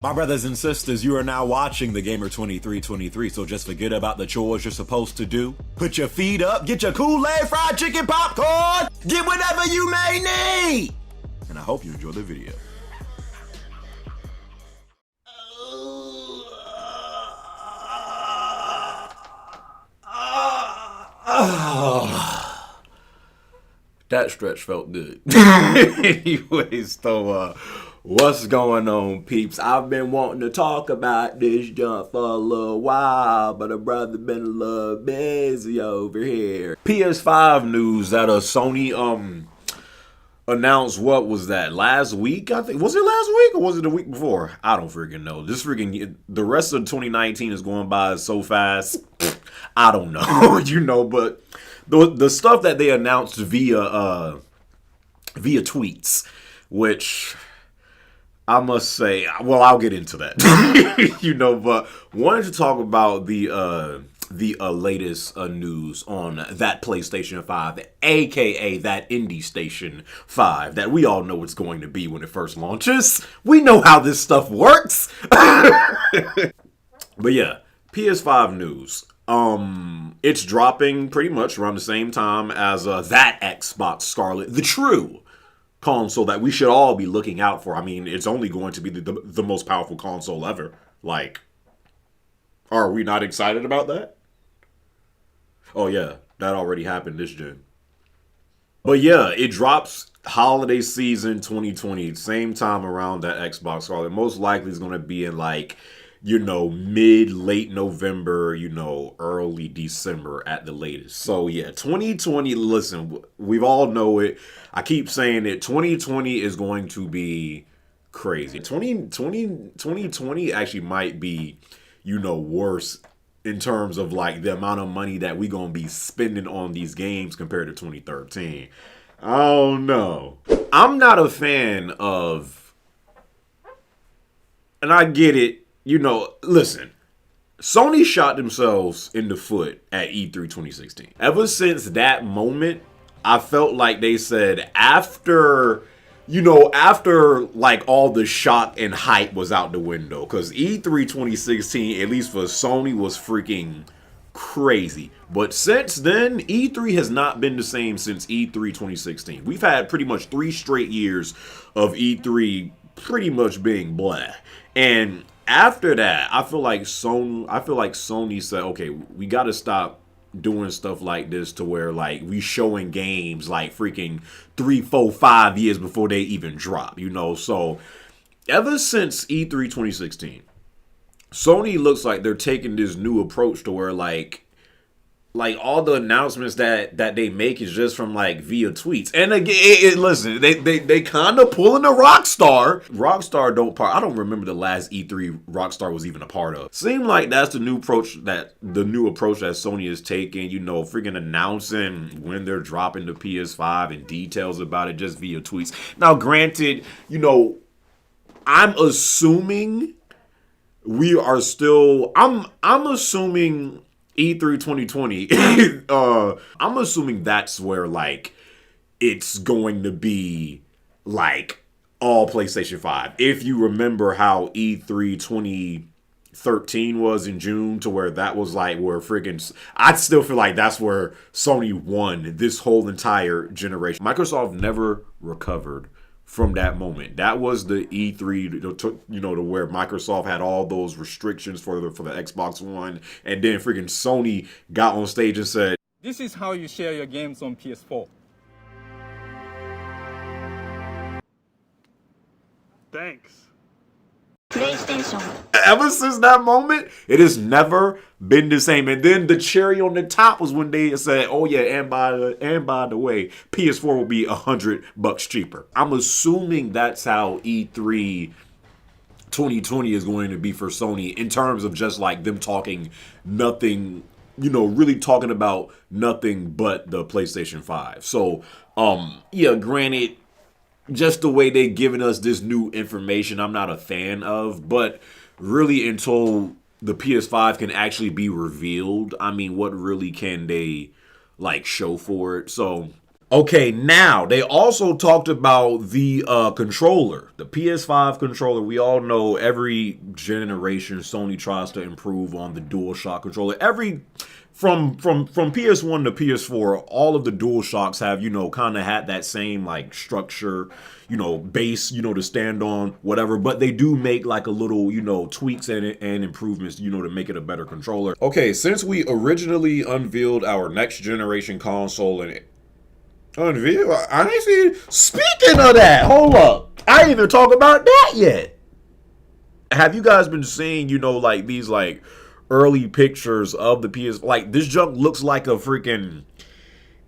My brothers and sisters, you are now watching the Gamer 2323, so just forget about the chores you're supposed to do. Put your feet up, get your Kool-Aid, fried chicken, popcorn, get whatever you may need! And I hope you enjoy the video. That stretch felt good. Anyways, so, what's going on, peeps? I've been wanting to talk about this junk for a little while, but a brother been a little busy over here. PS5 news that Sony announced, what was that, last week? I think, was it last week or was it the week before? I don't freaking know. This freaking, the rest of 2019 is going by so fast. I don't know, but the stuff that they announced via tweets, which I must say, well, I'll get into that, but wanted to talk about the latest news on that PlayStation 5, aka that Indie Station 5, that we all know it's going to be when it first launches. We know how this stuff works. But yeah, PS5 news. It's dropping pretty much around the same time as that Xbox Scarlet, the true console that we should all be looking out for. I mean, it's only going to be the most powerful console ever. Like, are we not excited about that? Oh yeah, that already happened this gen. But yeah, it drops holiday season 2020, same time around that Xbox Scarlet. Most likely is going to be in like, late November, early December at the latest. So yeah, 2020, listen, we all know it. I keep saying it. 2020 is going to be crazy. 2020 actually might be, worse in terms of like the amount of money that we going to be spending on these games compared to 2013. I don't know. I'm not a fan of, and I get it, listen, Sony shot themselves in the foot at E3 2016. Ever since that moment, I felt like they said after like all the shock and hype was out the window, because E3 2016, at least for Sony, was freaking crazy. But since then, E3 has not been the same since E3 2016. We've had pretty much 3 straight years of E3 pretty much being blah. And after that, I feel like Sony said, okay, we got to stop doing stuff like this to where like we showing games like freaking 3, 4, 5 years before they even drop, So ever since E3 2016, Sony looks like they're taking this new approach to where like all the announcements that they make is just from like via tweets. And again, listen, they kind of pulling a Rockstar. I don't remember the last E3 Rockstar was even a part of. Seem like that's the new approach that Sony is taking, freaking announcing when they're dropping the PS5 and details about it just via tweets. Now, granted, I'm assuming I'm assuming E3 2020, I'm assuming that's where, like, it's going to be, like, all PlayStation 5. If you remember how E3 2013 was in June, to where that was, like, where freaking... I still feel like that's where Sony won this whole entire generation. Microsoft never recovered from that moment. That was the E3, to where Microsoft had all those restrictions for the Xbox One, and then freaking Sony got on stage and said, "This is how you share your games on PS4." Thanks. PlayStation. Ever since that moment, it has never been the same. And then the cherry on the top was when they said, "Oh yeah, and by the way, PS4 will be $100 cheaper." I'm assuming that's how E3 2020 is going to be for Sony in terms of just like them talking nothing, really talking about nothing but the PlayStation 5. So, yeah, granted, just the way they're giving us this new information, I'm not a fan of. But really, until the PS5 can actually be revealed, I mean, what really can they, like, show for it? So Okay, now they also talked about the controller, the PS5 controller. We all know every generation Sony tries to improve on the DualShock controller. From PS1 to PS4, all of the DualShocks have, you know, kind of had that same like structure, you know, base, you know, to stand on, whatever. But they do make like a little, you know, tweaks and improvements, you know, to make it a better controller. Okay, since we originally unveiled our next generation console and unveiled, I ain't seen. Speaking of that, hold up, I ain't even talk about that yet. Have you guys been seeing, you know, like these like early pictures of the PS? Like this junk looks like a freaking.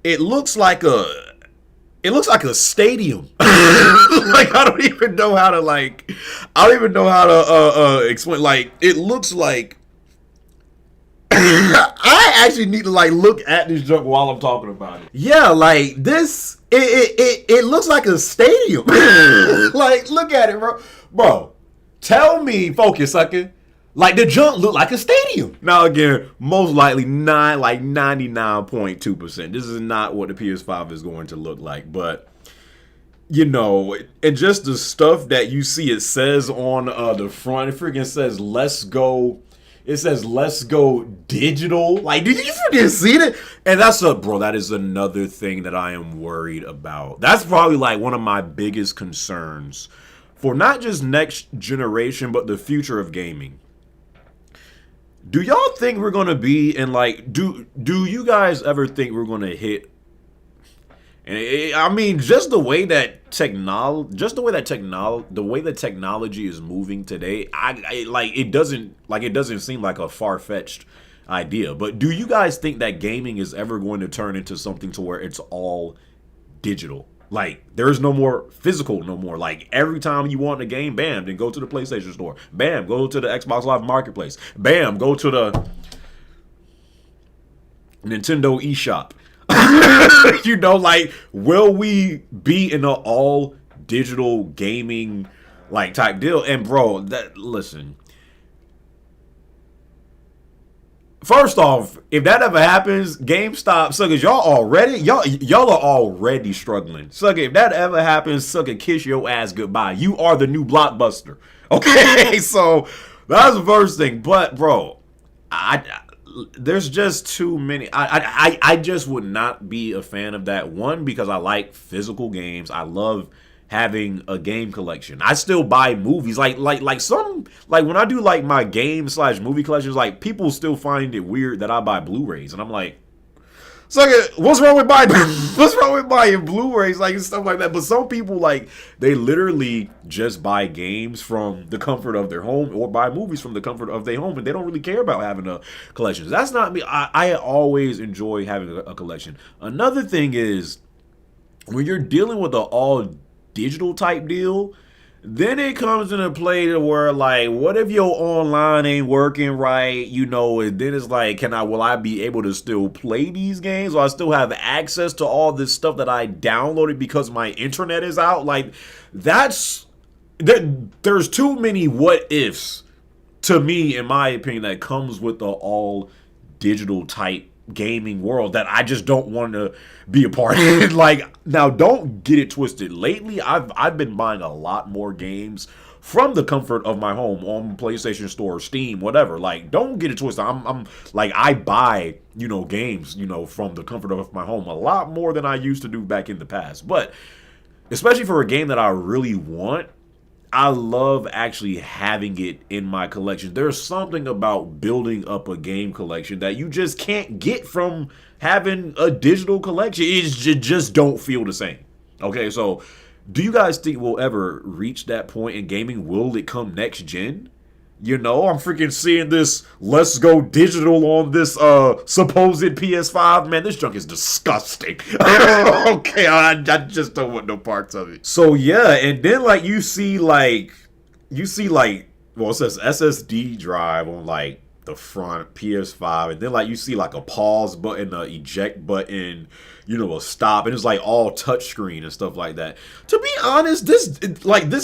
It looks like a stadium. Like I don't even know how to like. I don't even know how to explain. Like it looks like. I actually need to like look at this junk while I'm talking about it. Yeah, like this. It looks like a stadium. Like look at it, bro. Tell me, focus, sucker. Like the junk look like a stadium. Now again, most likely 99.2%. This is not what the PS5 is going to look like, but you know, and just the stuff that you see, it says on the front, it freaking says "Let's go." It says "Let's go digital." Like, did you freaking see it? And that is another thing that I am worried about. That's probably like one of my biggest concerns for not just next generation, but the future of gaming. Do y'all think we're gonna be in like? Do you guys ever think we're gonna hit? And I mean, just the way that technology is moving today, it doesn't seem like a far-fetched idea. But do you guys think that gaming is ever going to turn into something to where it's all digital? Like, there's no more physical no more. Like, every time you want a game, bam, then go to the PlayStation Store. Bam, go to the Xbox Live Marketplace. Bam, go to the Nintendo eShop. You know, like, will we be in an all digital gaming like type deal? And bro, listen. First off, if that ever happens, GameStop, suckers, y'all are already struggling. Sucker, if that ever happens, sucker, kiss your ass goodbye. You are the new Blockbuster. Okay, so that's the first thing. But bro, there's just too many. I just would not be a fan of that. One, because I like physical games. I love having a game collection. I still buy movies. Like when I do like my game / movie collections, like people still find it weird that I buy Blu-rays, and I'm like, so what's wrong with buying Blu-rays, like and stuff like that? But some people, like, they literally just buy games from the comfort of their home or buy movies from the comfort of their home, and they don't really care about having a collection. That's not me. I always enjoy having a collection. Another thing is, when you're dealing with an all digital type deal, then it comes into play to where, like, what if your online ain't working right, you know, and then it's like, will I be able to still play these games? Or I still have access to all this stuff that I downloaded because my internet is out? Like, there's too many what ifs to me, in my opinion, that comes with the all digital type gaming world that I just don't want to be a part of. Like, now don't get it twisted. Lately, I've been buying a lot more games from the comfort of my home on PlayStation Store, Steam, whatever. Like, don't get it twisted. I'm like, I buy, you know, games, you know, from the comfort of my home a lot more than I used to do back in the past. But especially for a game that I really want, I love actually having it in my collection. There's something about building up a game collection that you just can't get from having a digital collection. It just don't feel the same. Okay, so do you guys think we'll ever reach that point in gaming? Will it come next gen? You know, I'm freaking seeing this "let's go digital" on this supposed PS5. Man, this junk is disgusting. Okay, I just don't want no parts of it. So yeah, and then you see well, it says SSD drive on like the front PS5, and then like you see like a pause button, a eject button, you know, a stop, and it's like all touchscreen and stuff like that. To be honest, this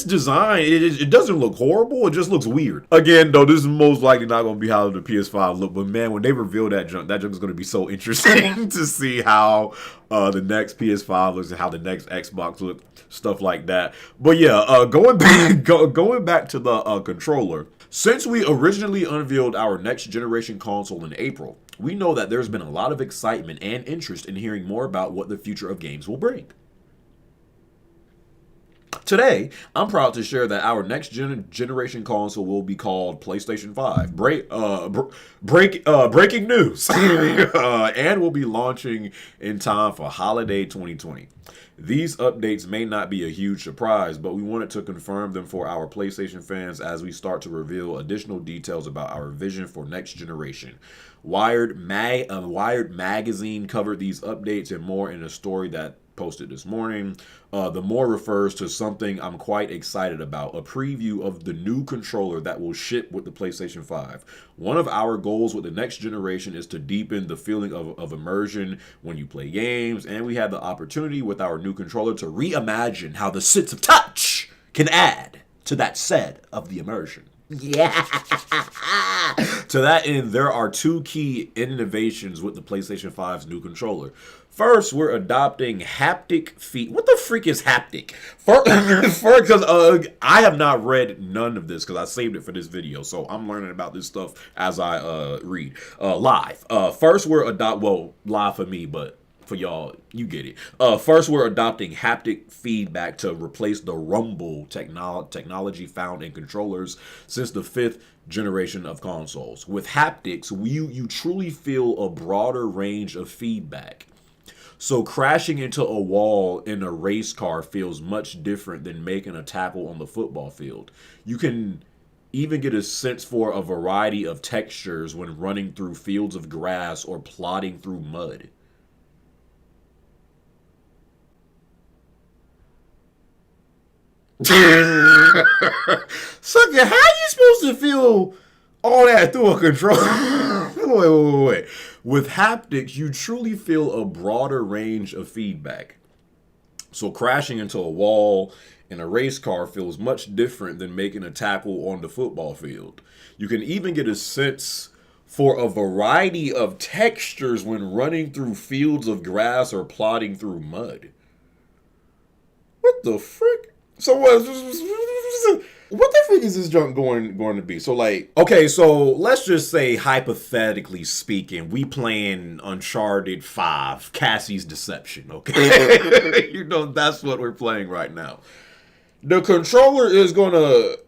design, it doesn't look horrible. It just looks weird. Again, though, this is most likely not going to be how the PS5 look. But man, when they reveal that junk is going to be so interesting to see how the next PS5 looks and how the next Xbox looks, stuff like that. But yeah, going back to the controller. Since we originally unveiled our next generation console in April, we know that there's been a lot of excitement and interest in hearing more about what the future of games will bring. Today, I'm proud to share that our next generation console will be called PlayStation 5. Breaking news! And will be launching in time for holiday 2020. These updates may not be a huge surprise, but we wanted to confirm them for our PlayStation fans as we start to reveal additional details about our vision for next generation. Wired magazine covered these updates and more in a story that posted this morning. The more refers to something I'm quite excited about, a preview of the new controller that will ship with the PlayStation 5. One of our goals with the next generation is to deepen the feeling of immersion when you play games, and we had the opportunity with our new controller to reimagine how the sense of touch can add to that set of the immersion. Yeah. To that end, there are two key innovations with the PlayStation 5's new controller. First, we're adopting haptic feed. What the freak is haptic? Because I have not read none of this because I saved it for this video, so I'm learning about this stuff as I read live. First, live for me, but for y'all, you get it. First, we're adopting haptic feedback to replace the rumble technology found in controllers since the 5th generation of consoles. With haptics, you truly feel a broader range of feedback. So crashing into a wall in a race car feels much different than making a tackle on the football field. You can even get a sense for a variety of textures when running through fields of grass or plodding through mud. Sucker, how are you supposed to feel all that through a controller? Wait. With haptics, you truly feel a broader range of feedback. So crashing into a wall in a race car feels much different than making a tackle on the football field. You can even get a sense for a variety of textures when running through fields of grass or plodding through mud. What the frick? So what the frick is this junk going to be? So like, okay, so let's just say hypothetically speaking, we playing Uncharted 5, Cassie's Deception, okay? You know, that's what we're playing right now. The controller is going to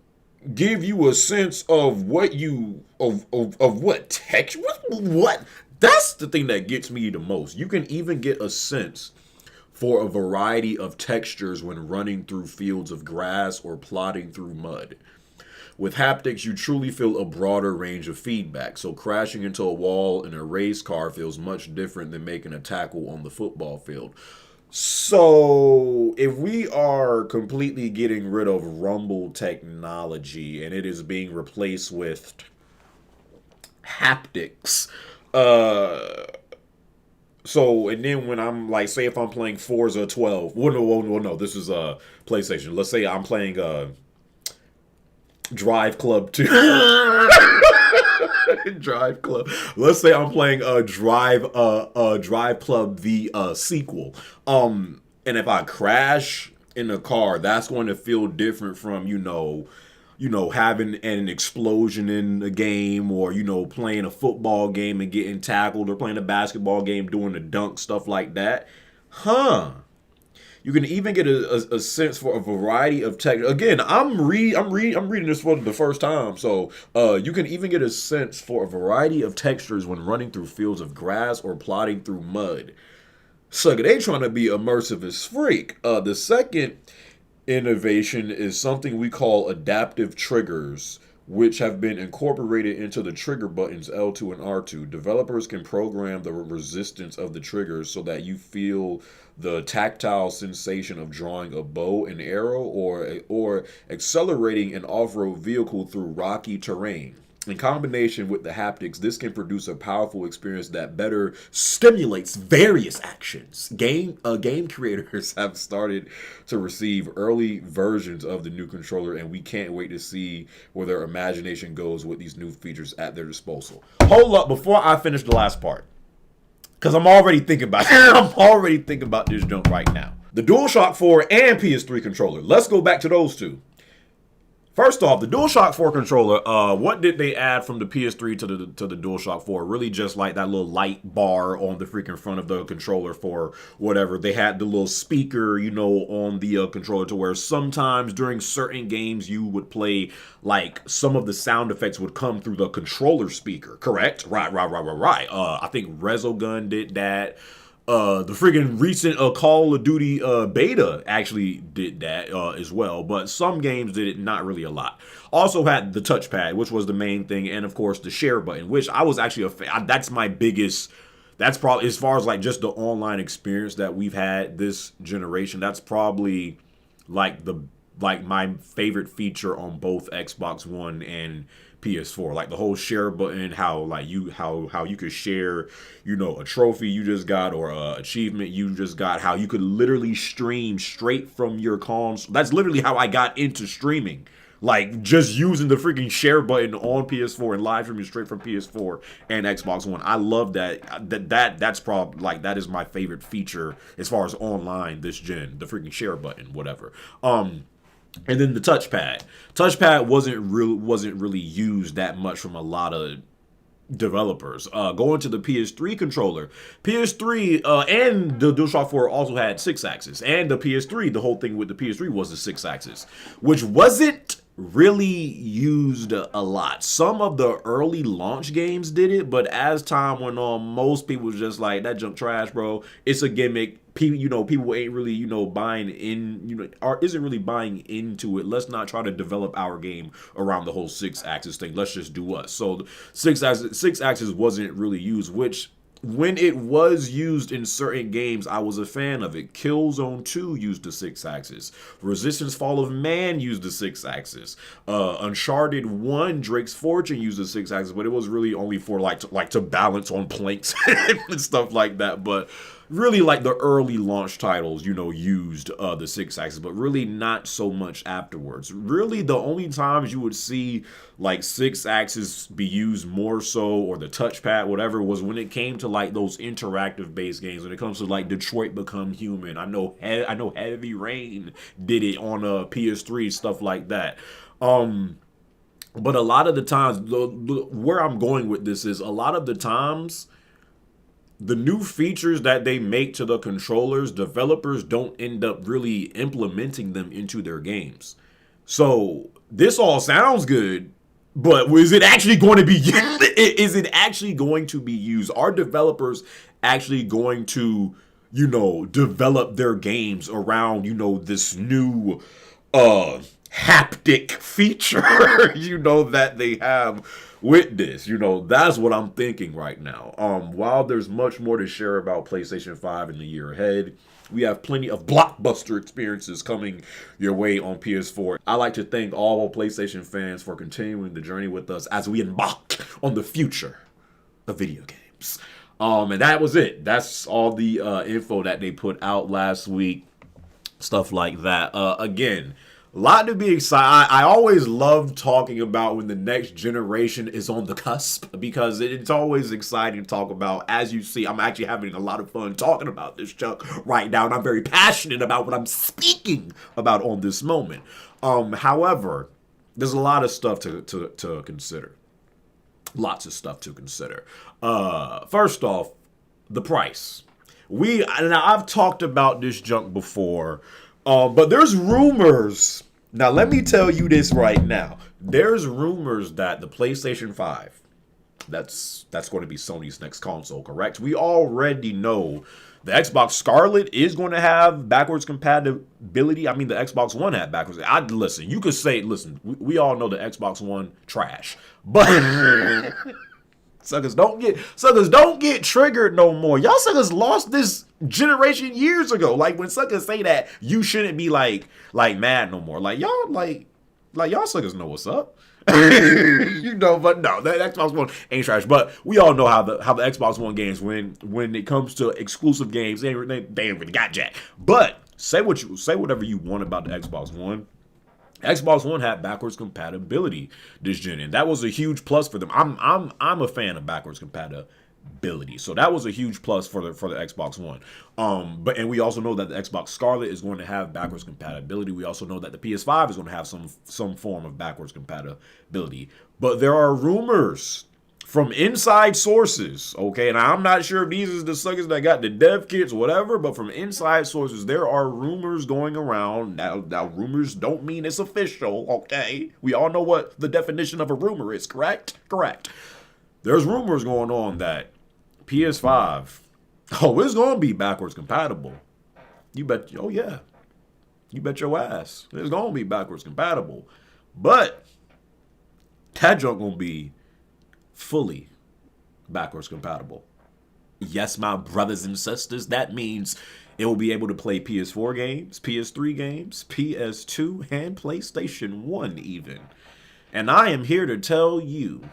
give you a sense of what what texture, what? That's the thing that gets me the most. You can even get a sense for a variety of textures when running through fields of grass or plodding through mud. With haptics, you truly feel a broader range of feedback, so crashing into a wall in a race car feels much different than making a tackle on the football field. So, if we are completely getting rid of rumble technology and it is being replaced with haptics, so, and then when I'm like, say if I'm playing Forza 12, no, this is PlayStation. Let's say I'm playing Drive Club 2. Drive Club. Let's say I'm playing Drive Club the sequel. And if I crash in a car, that's going to feel different from, having an explosion in a game, or, playing a football game and getting tackled, or playing a basketball game, doing a dunk, stuff like that. You can even get a sense for a variety of tech. Again, I'm reading this for the first time, so you can even get a sense for a variety of textures when running through fields of grass or plodding through mud. Sucker, they trying to be immersive as freak. The second innovation is something we call adaptive triggers, which have been incorporated into the trigger buttons L2 and R2. Developers can program the resistance of the triggers so that you feel the tactile sensation of drawing a bow and arrow or accelerating an off-road vehicle through rocky terrain. In combination with the haptics, this can produce a powerful experience that better stimulates various actions. Game creators have started to receive early versions of the new controller, and we can't wait to see where their imagination goes with these new features at their disposal. Hold up, before I finish the last part, because I'm already thinking about this jump right now. The DualShock 4 and PS3 controller. Let's go back to those two. First off, the DualShock 4 controller, what did they add from the PS3 to the DualShock 4? Really just like that little light bar on the freaking front of the controller for whatever. They had the little speaker, you know, on the controller to where sometimes during certain games you would play, like, some of the sound effects would come through the controller speaker, correct? Right. I think Resogun did that. The freaking recent Call of Duty beta actually did that as well, but some games did it, not really a lot. Also had the touchpad, which was the main thing, and of course the share button, which I was actually a fan. That's my biggest. That's probably, as far as like just the online experience that we've had this generation, that's probably like my favorite feature on both Xbox One and PS4. Like the whole share button, how you could share, you know, a trophy you just got or a achievement you just got, how you could literally stream straight from your console. That's literally how I got into streaming. Like just using the freaking share button on PS4 and live streaming straight from PS4 and Xbox One. I love that. That's probably like, that is my favorite feature as far as online this gen, the freaking share button, whatever. And then the touchpad. Touchpad wasn't really used that much from a lot of developers. Going to the PS3 controller. PS3 and the DualShock 4 also had 6-axis. And the PS3, the whole thing with the PS3 was the 6-axis, which wasn't really used a lot. Some of the early launch games did it, but as time went on, most people was just like, that junk trash, bro. It's a gimmick. People ain't really, buying in, or isn't really buying into it. Let's not try to develop our game around the whole 6-axis thing. Let's just do us. So 6-axis wasn't really used, which when it was used in certain games, I was a fan of it. Killzone 2 used the 6-axis. Resistance Fall of Man used the 6-axis. Uncharted 1, Drake's Fortune used the 6-axis, but it was really only for to balance on planks and stuff like that. But really, like the early launch titles, used the 6-axis, but really not so much afterwards. Really, the only times you would see like 6-axis be used more so, or the touchpad, whatever, was when it came to like those interactive based games. When it comes to like Detroit Become Human, I know Heavy Rain did it on a PS3, stuff like that. But a lot of the times, where I'm going with this is, a lot of the times, the new features that they make to the controllers, developers don't end up really implementing them into their games. So this all sounds good, but is it actually going to be is it actually going to be used? Are developers actually going to, develop their games around, this new haptic feature, that they have with this? That's what I'm thinking right now. While there's much more to share about PlayStation 5 in the year ahead, we have plenty of blockbuster experiences coming your way on PS4. I'd like to thank all PlayStation fans for continuing the journey with us as we embark on the future of video games. And that was it. That's all the info that they put out last week. Stuff like that. Again, a lot to be excited. I always love talking about when the next generation is on the cusp, because it's always exciting to talk about. As you see, I'm actually having a lot of fun talking about this junk right now, and I'm very passionate about what I'm speaking about on this moment. However, there's a lot of stuff to consider. Lots of stuff to consider. First off, the price. Now I've talked about this junk before. But there's rumors. Now, let me tell you this right now. There's rumors that the PlayStation 5, that's going to be Sony's next console, correct? We already know the Xbox Scarlet is going to have backwards compatibility. I mean, the Xbox One had backwards. Listen, you could say, we all know the Xbox One trash. But suckers don't get triggered no more. Y'all suckers lost this generation years ago. Like, when suckers say that, you shouldn't be like mad no more. Like, y'all, like, Like, y'all suckers know what's up. You know, but no, that Xbox One ain't trash. But we all know how the Xbox One games, when it comes to exclusive games, they ain't really got jack. But say whatever you want about the Xbox One. Xbox One had backwards compatibility this gen, and that was a huge plus for them. I'm a fan of backwards compatibility, so that was a huge plus for the Xbox One. And we also know that the Xbox Scarlet is going to have backwards compatibility. We also know that the PS5 is going to have some form of backwards compatibility. But there are rumors from inside sources, okay, and I'm not sure if these are the suckers that got the dev kits or whatever, but from inside sources, there are rumors going around. Now rumors don't mean it's official, okay? We all know what the definition of a rumor is, correct? Correct. There's rumors going on that PS5, it's going to be backwards compatible. You bet, oh yeah. You bet your ass. It's going to be backwards compatible. But that junk going to be fully backwards compatible. Yes, my brothers and sisters, that means it will be able to play PS4 games, PS3 games, PS2, and PlayStation 1 even. And I am here to tell you,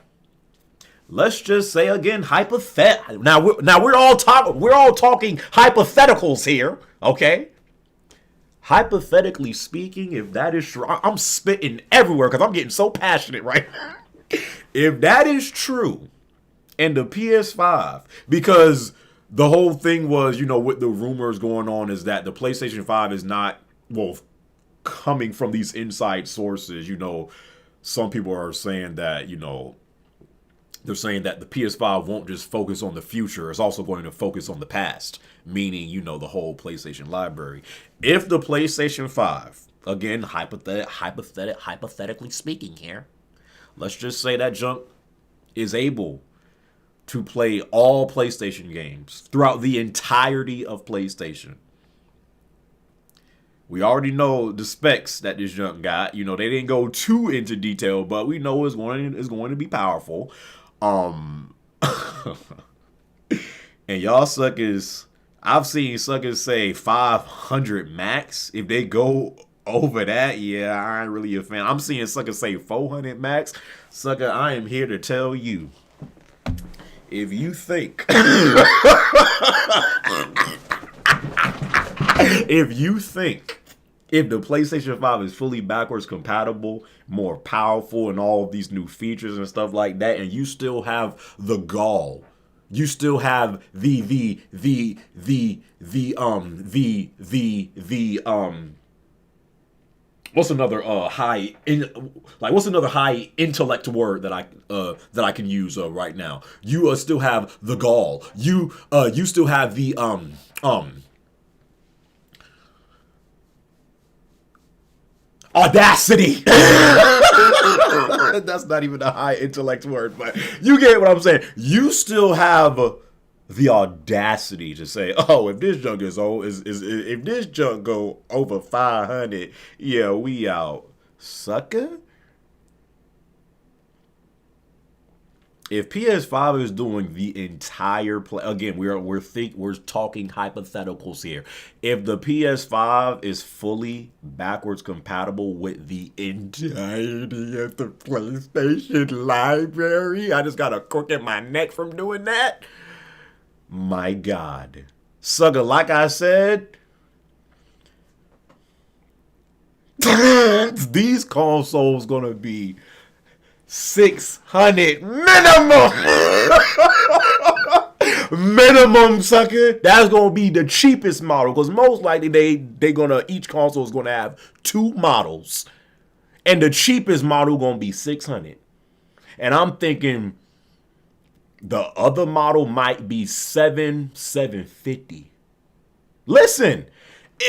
let's just say again, hypothetical. Now we're all talking hypotheticals here, okay? Hypothetically speaking, if that is true, I'm spitting everywhere because I'm getting so passionate right now. If that is true, and the PS5, because the whole thing was, with the rumors going on, is that the PlayStation 5 is not, coming from these inside sources, some people are saying that, they're saying that the PS5 won't just focus on the future, it's also going to focus on the past, meaning, the whole PlayStation library. If the PlayStation 5, again, hypothetically speaking here, let's just say that junk is able to play all PlayStation games throughout the entirety of PlayStation. We already know the specs that this junk got. They didn't go too into detail, but we know it's going to be powerful. And y'all suckers, I've seen suckers say 500 max. If they go over that, yeah, I ain't really a fan. I'm seeing suckers say 400 max. Sucker, I am here to tell you, if you think if the PlayStation 5 is fully backwards compatible, more powerful, and all of these new features and stuff like that, and you still have the gall, you still have the what's another high intellect word that I can use right now? You still have the gall. You still have the audacity. That's not even a high intellect word, but you get what I'm saying. You still have the audacity to say, "Oh, if this junk is old, if this junk go over 500, yeah, we out, sucker." If PS5 is doing the entire play, again, we're talking hypotheticals here. If the PS5 is fully backwards compatible with the entirety of the PlayStation library, I just got a crook in my neck from doing that. My God, sucker, like I said, these consoles gonna be 600 minimum. Minimum, sucker. That's gonna be the cheapest model, because most likely each console is gonna have 2 models, and the cheapest model gonna be 600. And I'm thinking the other model might be 750. Listen,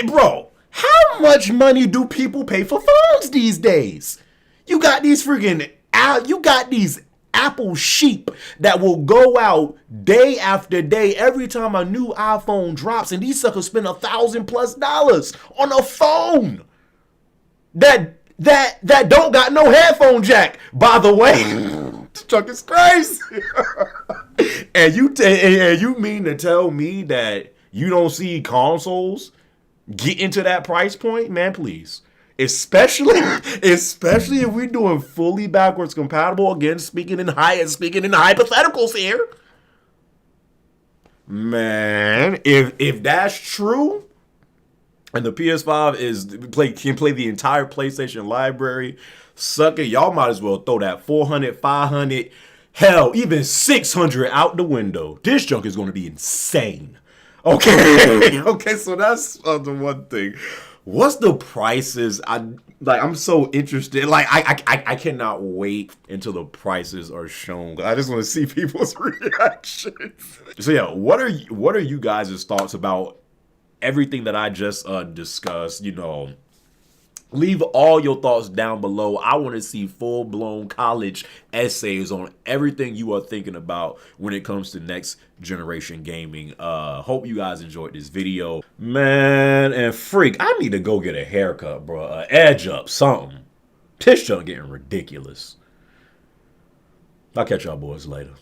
bro, how much money do people pay for phones these days? You got these Apple sheep that will go out day after day every time a new iPhone drops, and these suckers spend $1,000+ on a phone that don't got no headphone jack, by the way. This truck is crazy. And you mean to tell me that you don't see consoles get into that price point? Man, please. Especially if we're doing fully backwards compatible. Again, speaking in hypotheticals here. Man, if that's true, and the PS5 can play the entire PlayStation library, sucker, y'all might as well throw that 400, 500, hell, even 600 out the window. This junk is going to be insane. Okay, okay, so that's the one thing. What's the prices? I'm so interested. Like, I cannot wait until the prices are shown. I just want to see people's reactions. So yeah, what are you guys' thoughts about everything that I just discussed? You know, leave all your thoughts down below. I want to see full-blown college essays on everything you are thinking about when it comes to next generation gaming. Hope you guys enjoyed this video. Man, and freak, I need to go get a haircut, bro. Edge up, something. This junk getting ridiculous. I'll catch y'all boys later.